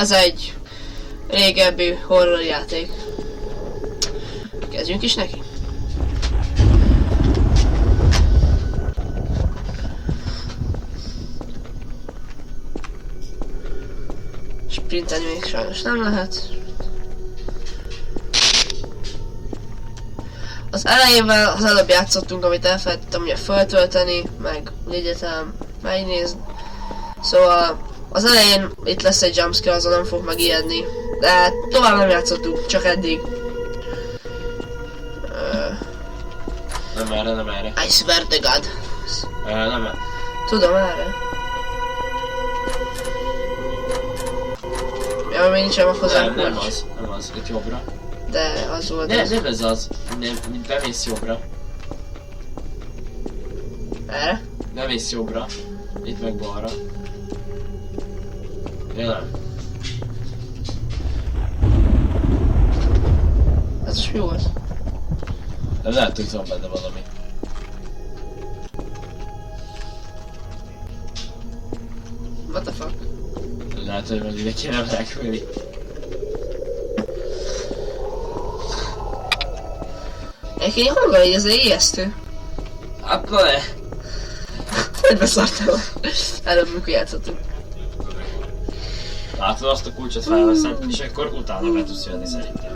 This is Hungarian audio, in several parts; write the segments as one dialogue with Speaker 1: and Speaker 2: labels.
Speaker 1: Ez egy régebbi horror játék. Kezdjünk is neki. Sprintelni még sajnos nem lehet. Az elejével az előbb játszottunk, amit elfelejtettem ugye föltölteni, meg egyetem megnézni. Szóval az elején itt lesz egy jumpscare, azon nem fog megijedni. De tovább nem játszottunk, csak eddig.
Speaker 2: Nem erre, nem erre.
Speaker 1: I swear to God.
Speaker 2: Nem erre.
Speaker 1: Tudom erre. Ja, még nincsen hozzá kulcs.
Speaker 2: Nem az, itt jobbra.
Speaker 1: De az volt
Speaker 2: Nem,
Speaker 1: az.
Speaker 2: nem ez az. Nem, bemész jobbra.
Speaker 1: Erre?
Speaker 2: Bemész jobbra. Itt meg balra. Ja, nem.
Speaker 1: Ez is mi volt?
Speaker 2: De lehet, hogy van benne valami.
Speaker 1: What the fuck?
Speaker 2: Lehet, hogy majd ide kéne menekülni.
Speaker 1: Egyébként hol így, ez ijesztő.
Speaker 2: Hát na ne!
Speaker 1: Hogy beszartál? Előbb mikor játszottunk.
Speaker 2: Látod, azt a kulcsot felveszed, és akkor utána be tudsz jönni szerintem.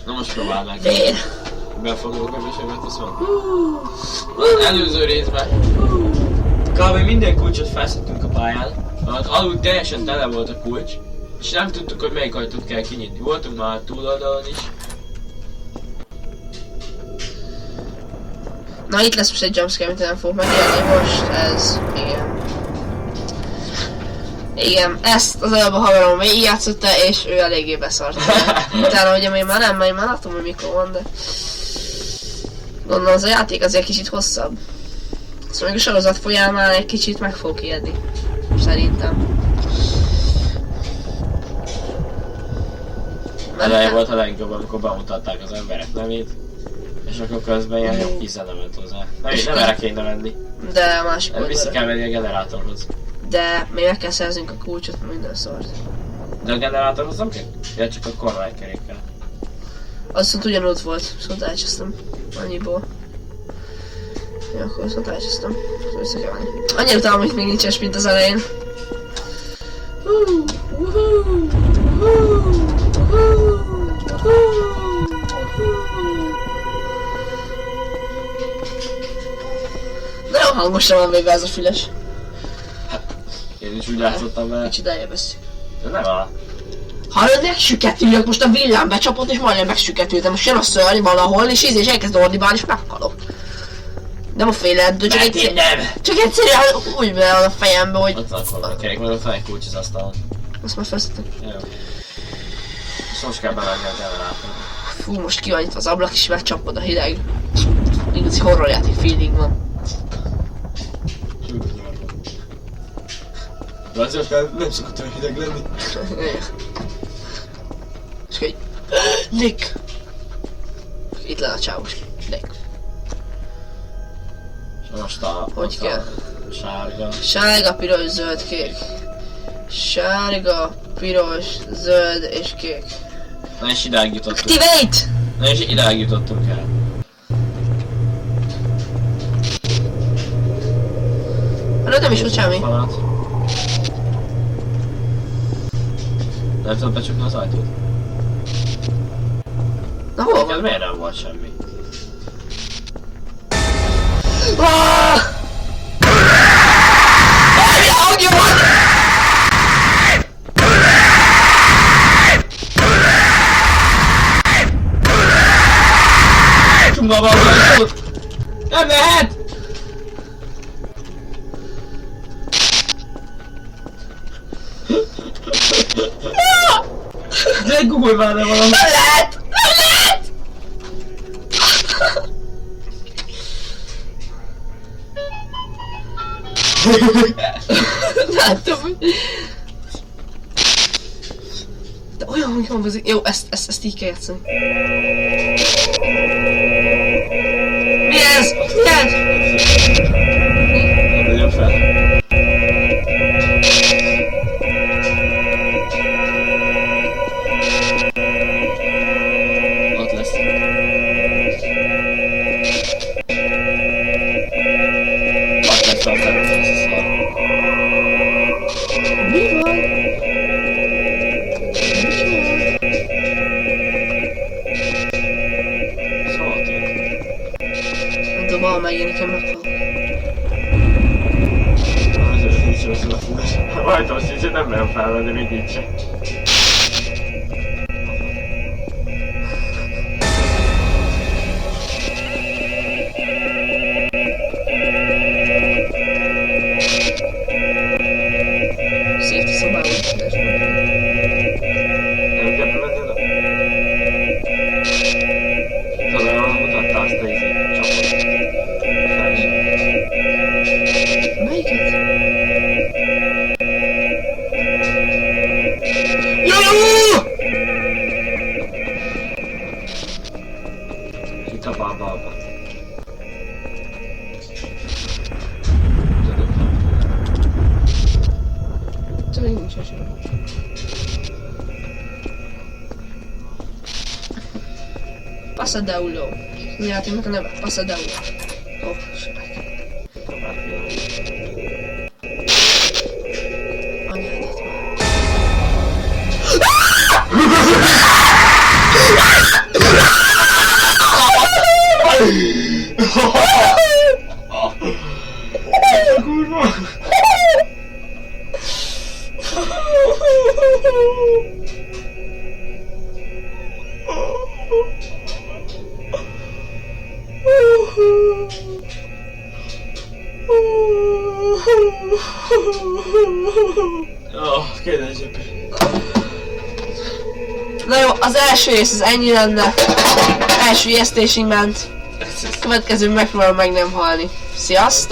Speaker 2: Na most próbáld meg.
Speaker 1: Vér!
Speaker 2: Befogok a besebet, azt mondom. Előző részben. Kb. Minden kulcsot felszedtünk a pályán. Alul teljesen tele volt a kulcs. És nem tudtuk, hogy melyik ajtót kell kinyitni. Voltunk már a túloldalon is.
Speaker 1: Na itt lesz most egy jumpscare, amit nem fog megélni most, ez... igen. Igen, ezt az előbb a haverom végigjátszotta, és ő eléggé beszart. Utána ugye még már nem, már látom, hogy mikor van, de... Gondolom az a játék azért kicsit hosszabb. Szóval még a sorozat folyamán egy kicsit meg fog ijedni. Szerintem.
Speaker 2: Eleje volt a legjobb, amikor bemutatták az emberek nevét. És akkor közben ilyen jobb zene ment hozzá. Nem erre kéne menni.
Speaker 1: De a másik
Speaker 2: Vissza
Speaker 1: oldalra.
Speaker 2: kell menni a generátorhoz.
Speaker 1: De még meg kell szerzünk a kulcsot, minden szort.
Speaker 2: De a generátorhoz nem kell? Ja, csak a kormánykerékkel.
Speaker 1: Az viszont ugyanott volt, viszont elcsesztem. Annyiból. Ja, akkor viszont elcsesztem. Vissza kell menni. Annyira utána, hogy még nincs mint az elején. Nagyon hangosan van végül ez a füles.
Speaker 2: Én is úgy játszottam vele.
Speaker 1: Kicsit eljebb veszik.
Speaker 2: De nem áll.
Speaker 1: Hallod, megsüketüljök, most a villám becsapott és majdnem megsüketültem. Most jön a szörny valahol és elkezd ordibálni és meghalok. Nem a féled, csak egyszerűen úgy be a fejembe, hogy...
Speaker 2: Ott van a kormánykerék, majd ott van egy kulcs az asztalon.
Speaker 1: Azt már felszedtem.
Speaker 2: Jó. És most kell bemenni a generátorba.
Speaker 1: Fú, most ki van itt az ablak és megcsapod a hideg. Igazi horrorjáték feeling van.
Speaker 2: De azért nem szokott olyan hideg lenni.
Speaker 1: És így... Nick! Itt le a csávos. Nick.
Speaker 2: És most a...
Speaker 1: Hogy kell?
Speaker 2: Sárga.
Speaker 1: Sárga, piros, zöld, kék. Sárga, piros, zöld és kék.
Speaker 2: Na és idáig jutottunk.
Speaker 1: Activate!
Speaker 2: Na és idáig jutottunk el.
Speaker 1: Hát nem is volt semmi.
Speaker 2: Nem tudod becsukni az ajtót?
Speaker 1: Na hol
Speaker 2: Ez
Speaker 1: van?
Speaker 2: miért nem volt semmi?
Speaker 1: Hangja van!
Speaker 2: Csumba van az ajtót! Nem lehet! De Google már nem valami!
Speaker 1: Nem lehet! Nem lehet! Láttam, hogy... De olyan hangja van, hogy... Jó, ezt így kell játszani. Mi ez? Mi ez?
Speaker 2: Nem legyen fel. ajtó szintjét nem merem felvenni, még nincs se.
Speaker 1: Safety szobában.
Speaker 2: Nem kell bemenni oda? Talán mutatta azt a csapot. Felső.
Speaker 1: Melyiket?
Speaker 2: Itt a bába.
Speaker 1: Csak még nincs esély. Passadaulo. Az játéknak a neve. Passadaulo. Ó, sebek. Anyádat már.
Speaker 2: Kurva! Kedves zsepi.
Speaker 1: Na jó, az első rész az ennyi lenne. Első ijesztésig ment. Következő megpróbálom meg nem halni. Sziasztok!